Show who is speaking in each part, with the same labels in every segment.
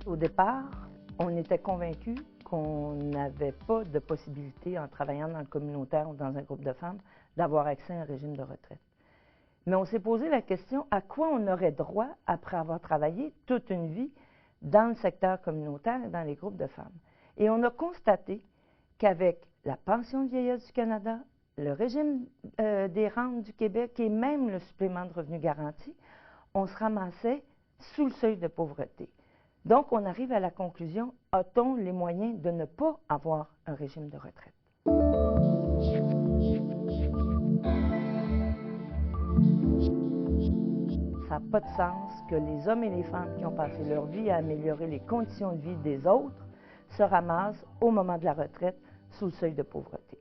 Speaker 1: Au départ, on était convaincus qu'on n'avait pas de possibilité, en travaillant dans le communautaire ou dans un groupe de femmes, d'avoir accès à un régime de retraite. Mais on s'est posé la question à quoi on aurait droit après avoir travaillé toute une vie dans le secteur communautaire et dans les groupes de femmes. Et on a constaté qu'avec la pension de vieillesse du Canada, le régime des rentes du Québec et même le supplément de revenu garanti, on se ramassait sous le seuil de pauvreté. Donc, on arrive à la conclusion, a-t-on les moyens de ne pas avoir un régime de retraite? Ça n'a pas de sens que les hommes et les femmes qui ont passé leur vie à améliorer les conditions de vie des autres se ramassent au moment de la retraite sous le seuil de pauvreté.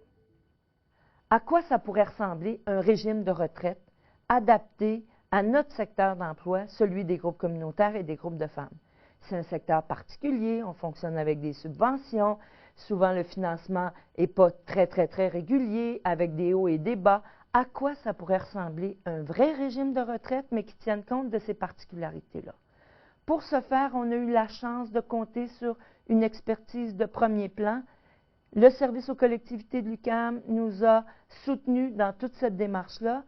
Speaker 1: À quoi ça pourrait ressembler un régime de retraite adapté à notre secteur d'emploi, celui des groupes communautaires et des groupes de femmes? C'est un secteur particulier, on fonctionne avec des subventions, souvent le financement n'est pas très régulier, avec des hauts et des bas. À quoi ça pourrait ressembler un vrai régime de retraite, mais qui tienne compte de ces particularités-là? Pour ce faire, on a eu la chance de compter sur une expertise de premier plan. Le service aux collectivités de l'UQAM nous a soutenus dans toute cette démarche-là,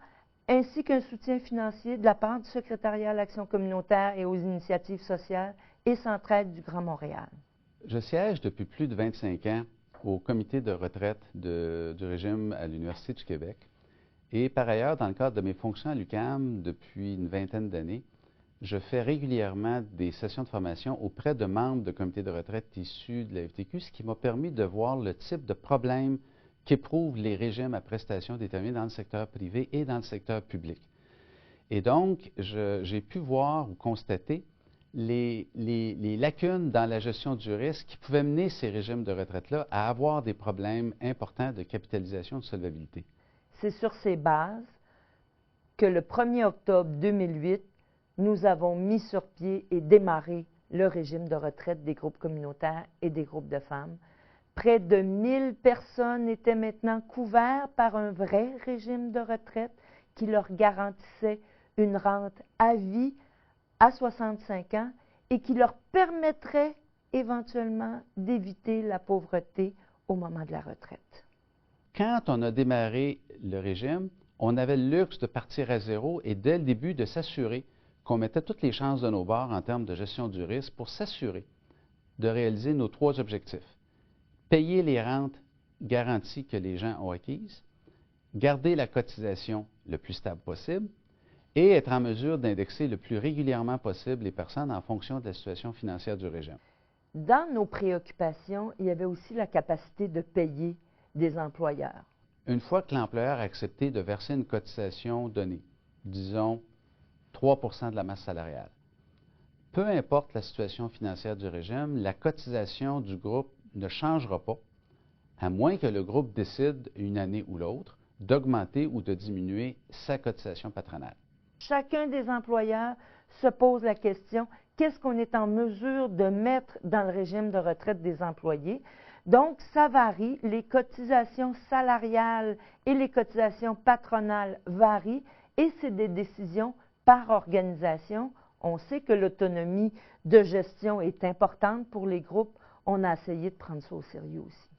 Speaker 1: ainsi qu'un soutien financier de la part du secrétariat à l'action communautaire et aux initiatives sociales et Centraide du Grand Montréal.
Speaker 2: Je siège depuis plus de 25 ans au comité de retraite du régime à l'Université du Québec. Et par ailleurs, dans le cadre de mes fonctions à l'UQAM depuis une vingtaine d'années, je fais régulièrement des sessions de formation auprès de membres de comités de retraite issus de la FTQ, ce qui m'a permis de voir le type de problèmes qu'éprouvent les régimes à prestations déterminées dans le secteur privé et dans le secteur public. Et donc, j'ai pu voir ou constater les lacunes dans la gestion du risque qui pouvaient mener ces régimes de retraite-là à avoir des problèmes importants de capitalisation, de solvabilité.
Speaker 1: C'est sur ces bases que le 1er octobre 2008, nous avons mis sur pied et démarré le régime de retraite des groupes communautaires et des groupes de femmes. Près de 1000 personnes étaient maintenant couvertes par un vrai régime de retraite qui leur garantissait une rente à vie à 65 ans et qui leur permettrait éventuellement d'éviter la pauvreté au moment de la retraite.
Speaker 2: Quand on a démarré le régime, on avait le luxe de partir à zéro et dès le début de s'assurer qu'on mettait toutes les chances de nos bords en termes de gestion du risque pour s'assurer de réaliser nos 3 objectifs. Payer les rentes garanties que les gens ont acquises, garder la cotisation le plus stable possible et être en mesure d'indexer le plus régulièrement possible les personnes en fonction de la situation financière du régime.
Speaker 1: Dans nos préoccupations, il y avait aussi la capacité de payer des employeurs.
Speaker 2: Une fois que l'employeur a accepté de verser une cotisation donnée, disons 3 % de la masse salariale, peu importe la situation financière du régime, la cotisation du groupe ne changera pas, à moins que le groupe décide, une année ou l'autre, d'augmenter ou de diminuer sa cotisation patronale.
Speaker 1: Chacun des employeurs se pose la question, qu'est-ce qu'on est en mesure de mettre dans le régime de retraite des employés? Donc, ça varie, les cotisations salariales et les cotisations patronales varient et c'est des décisions par organisation. On sait que l'autonomie de gestion est importante pour les groupes. On a essayé de prendre ça au sérieux aussi.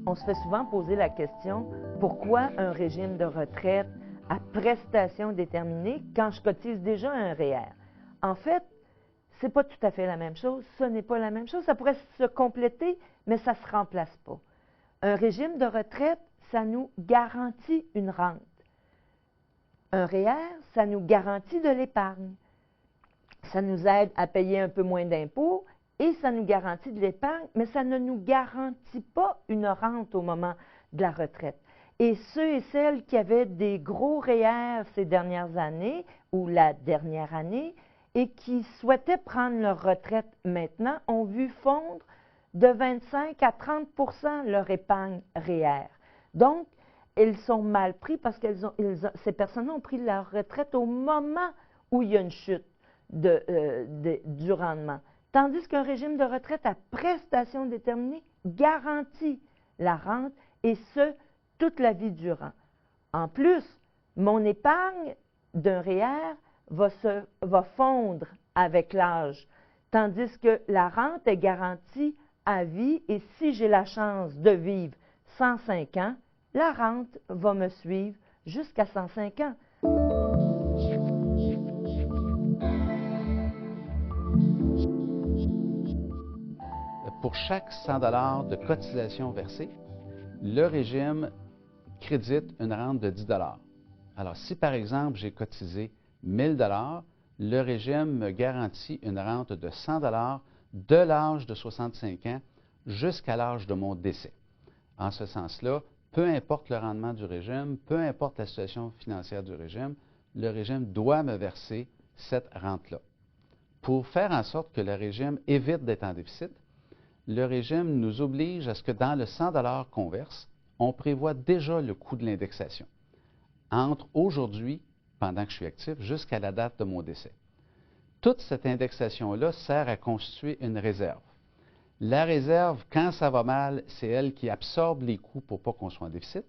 Speaker 1: On se fait souvent poser la question, pourquoi un régime de retraite à prestations déterminées quand je cotise déjà un REER? En fait, ce n'est pas tout à fait la même chose, ce n'est pas la même chose. Ça pourrait se compléter, mais ça ne se remplace pas. Un régime de retraite, ça nous garantit une rente. Un REER, ça nous garantit de l'épargne. Ça nous aide à payer un peu moins d'impôts et ça nous garantit de l'épargne, mais ça ne nous garantit pas une rente au moment de la retraite. Et ceux et celles qui avaient des gros REER ces dernières années ou la dernière année et qui souhaitaient prendre leur retraite maintenant ont vu fondre de 25 à 30 % leur épargne REER. Donc, ils sont mal pris parce que ces personnes ont pris leur retraite au moment où il y a une chute du rendement. Tandis qu'un régime de retraite à prestations déterminées garantit la rente et ce, toute la vie durant. En plus, mon épargne d'un REER va fondre avec l'âge, tandis que la rente est garantie à vie et si j'ai la chance de vivre 105 ans, la rente va me suivre jusqu'à 105 ans.
Speaker 2: Pour chaque 100 $ de cotisation versée, le régime crédite une rente de 10 $. Alors, si par exemple j'ai cotisé 1 000 $, le régime me garantit une rente de 100 $ de l'âge de 65 ans jusqu'à l'âge de mon décès. En ce sens-là, peu importe le rendement du régime, peu importe la situation financière du régime, le régime doit me verser cette rente-là. Pour faire en sorte que le régime évite d'être en déficit, le régime nous oblige à ce que dans le 100 $ qu'on verse, on prévoit déjà le coût de l'indexation, entre aujourd'hui, pendant que je suis actif, jusqu'à la date de mon décès. Toute cette indexation-là sert à constituer une réserve. La réserve, quand ça va mal, c'est elle qui absorbe les coûts pour ne pas qu'on soit en déficit.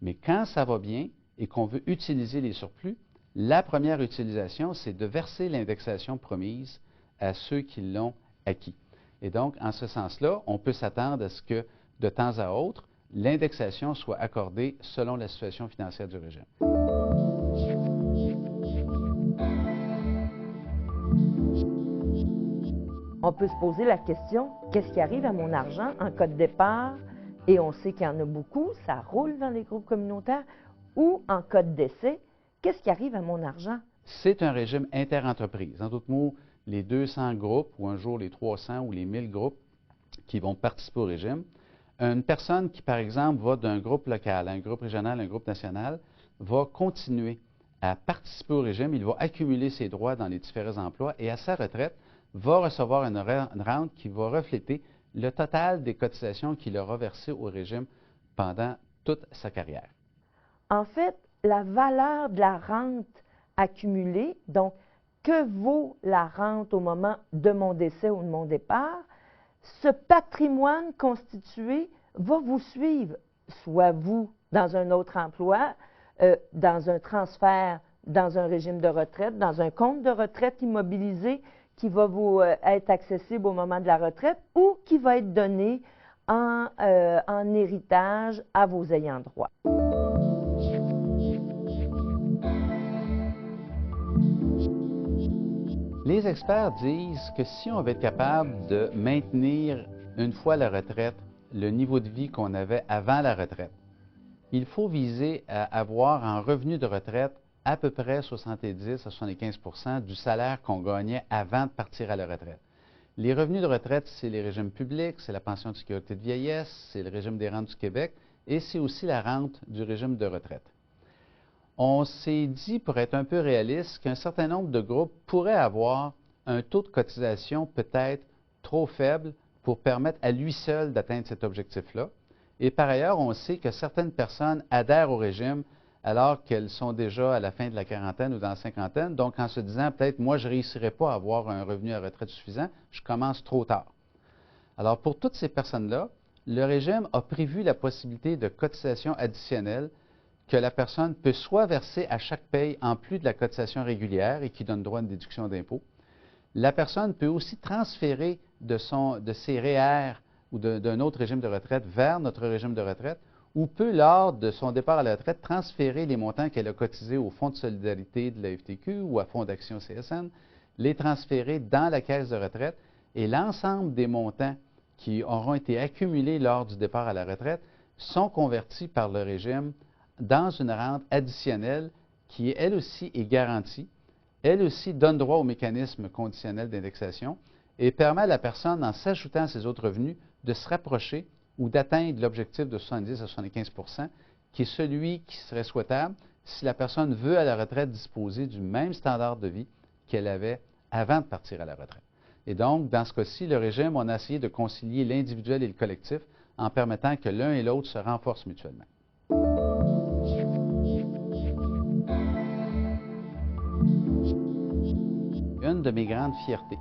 Speaker 2: Mais quand ça va bien et qu'on veut utiliser les surplus, la première utilisation, c'est de verser l'indexation promise à ceux qui l'ont acquis. Et donc, en ce sens-là, on peut s'attendre à ce que, de temps à autre, l'indexation soit accordée selon la situation financière du régime.
Speaker 1: On peut se poser la question, qu'est-ce qui arrive à mon argent en cas de départ? Et on sait qu'il y en a beaucoup, ça roule dans les groupes communautaires. Ou en cas de décès, qu'est-ce qui arrive à mon argent?
Speaker 2: C'est un régime interentreprise. En d'autres mots, les 200 groupes, ou un jour les 300 ou les 1000 groupes qui vont participer au régime. Une personne qui, par exemple, va d'un groupe local à un groupe régional, à un groupe national, va continuer à participer au régime. Il va accumuler ses droits dans les différents emplois et à sa retraite, va recevoir une rente qui va refléter le total des cotisations qu'il aura versées au régime pendant toute sa carrière.
Speaker 1: En fait, la valeur de la rente accumulée, donc que vaut la rente au moment de mon décès ou de mon départ, ce patrimoine constitué va vous suivre, soit vous dans un autre emploi, dans un transfert, dans un régime de retraite, dans un compte de retraite immobilisé qui va vous être accessible au moment de la retraite ou qui va être donné en héritage à vos ayants droit.
Speaker 2: Les experts disent que si on veut être capable de maintenir, une fois la retraite, le niveau de vie qu'on avait avant la retraite, il faut viser à avoir en revenu de retraite à peu près 70 à 75 % du salaire qu'on gagnait avant de partir à la retraite. Les revenus de retraite, c'est les régimes publics, c'est la pension de sécurité de vieillesse, c'est le régime des rentes du Québec et c'est aussi la rente du régime de retraite. On s'est dit, pour être un peu réaliste, qu'un certain nombre de groupes pourraient avoir un taux de cotisation peut-être trop faible pour permettre à lui seul d'atteindre cet objectif-là. Et par ailleurs, on sait que certaines personnes adhèrent au régime alors qu'elles sont déjà à la fin de la quarantaine ou dans la cinquantaine, donc en se disant peut-être moi je ne réussirai pas à avoir un revenu à retraite suffisant, je commence trop tard. Alors pour toutes ces personnes-là, le régime a prévu la possibilité de cotisation additionnelle que la personne peut soit verser à chaque paye en plus de la cotisation régulière et qui donne droit à une déduction d'impôt. La personne peut aussi transférer de ses REER ou d'un autre régime de retraite vers notre régime de retraite ou peut, lors de son départ à la retraite, transférer les montants qu'elle a cotisés au Fonds de solidarité de la FTQ ou à Fonds d'action CSN, les transférer dans la caisse de retraite et l'ensemble des montants qui auront été accumulés lors du départ à la retraite sont convertis par le régime dans une rente additionnelle qui, elle aussi, est garantie, elle aussi donne droit au mécanisme conditionnel d'indexation et permet à la personne, en s'ajoutant à ses autres revenus, de se rapprocher ou d'atteindre l'objectif de 70 à 75 %, qui est celui qui serait souhaitable si la personne veut à la retraite disposer du même standard de vie qu'elle avait avant de partir à la retraite. Et donc, dans ce cas-ci, le régime, on a essayé de concilier l'individuel et le collectif en permettant que l'un et l'autre se renforcent mutuellement. Une de mes grandes fiertés,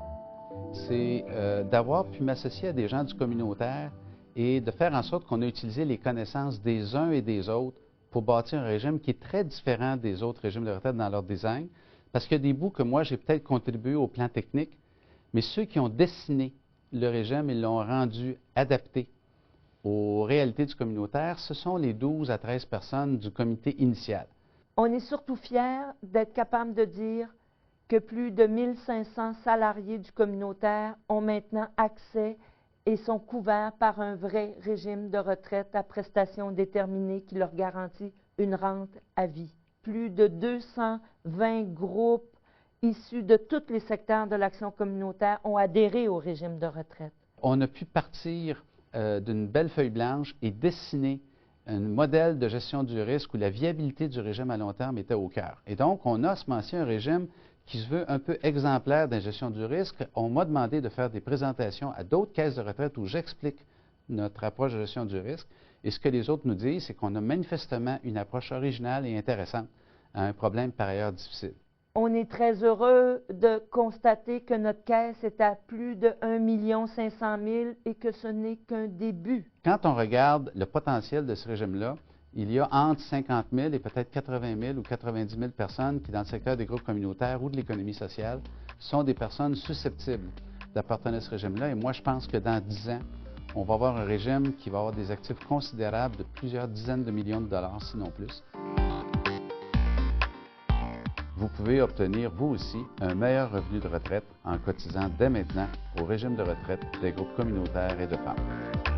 Speaker 2: c'est d'avoir pu m'associer à des gens du communautaire et de faire en sorte qu'on a utilisé les connaissances des uns et des autres pour bâtir un régime qui est très différent des autres régimes de retraite dans leur design, parce qu'il y a des bouts que moi, j'ai peut-être contribué au plan technique, mais ceux qui ont dessiné le régime, ils l'ont rendu adapté aux réalités du communautaire, ce sont les 12 à 13 personnes du comité initial.
Speaker 1: On est surtout fiers d'être capable de dire que plus de 1500 salariés du communautaire ont maintenant accès et sont couverts par un vrai régime de retraite à prestations déterminées qui leur garantit une rente à vie. Plus de 220 groupes issus de tous les secteurs de l'action communautaire ont adhéré au régime de retraite.
Speaker 2: On a pu partir d'une belle feuille blanche et dessiner un modèle de gestion du risque où la viabilité du régime à long terme était au cœur. Et donc, on a ce moment-ci un régime qui se veut un peu exemplaire dans la gestion du risque. On m'a demandé de faire des présentations à d'autres caisses de retraite où j'explique notre approche de gestion du risque. Et ce que les autres nous disent, c'est qu'on a manifestement une approche originale et intéressante à un problème par ailleurs difficile.
Speaker 1: On est très heureux de constater que notre caisse est à plus de 1 500 000 et que ce n'est qu'un début.
Speaker 2: Quand on regarde le potentiel de ce régime-là, il y a entre 50 000 et peut-être 80 000 ou 90 000 personnes qui, dans le secteur des groupes communautaires ou de l'économie sociale, sont des personnes susceptibles d'appartenir à ce régime-là. Et moi, je pense que dans 10 ans, on va avoir un régime qui va avoir des actifs considérables de plusieurs dizaines de millions de dollars, sinon plus. Vous pouvez obtenir, vous aussi, un meilleur revenu de retraite en cotisant dès maintenant au régime de retraite des groupes communautaires et de femmes.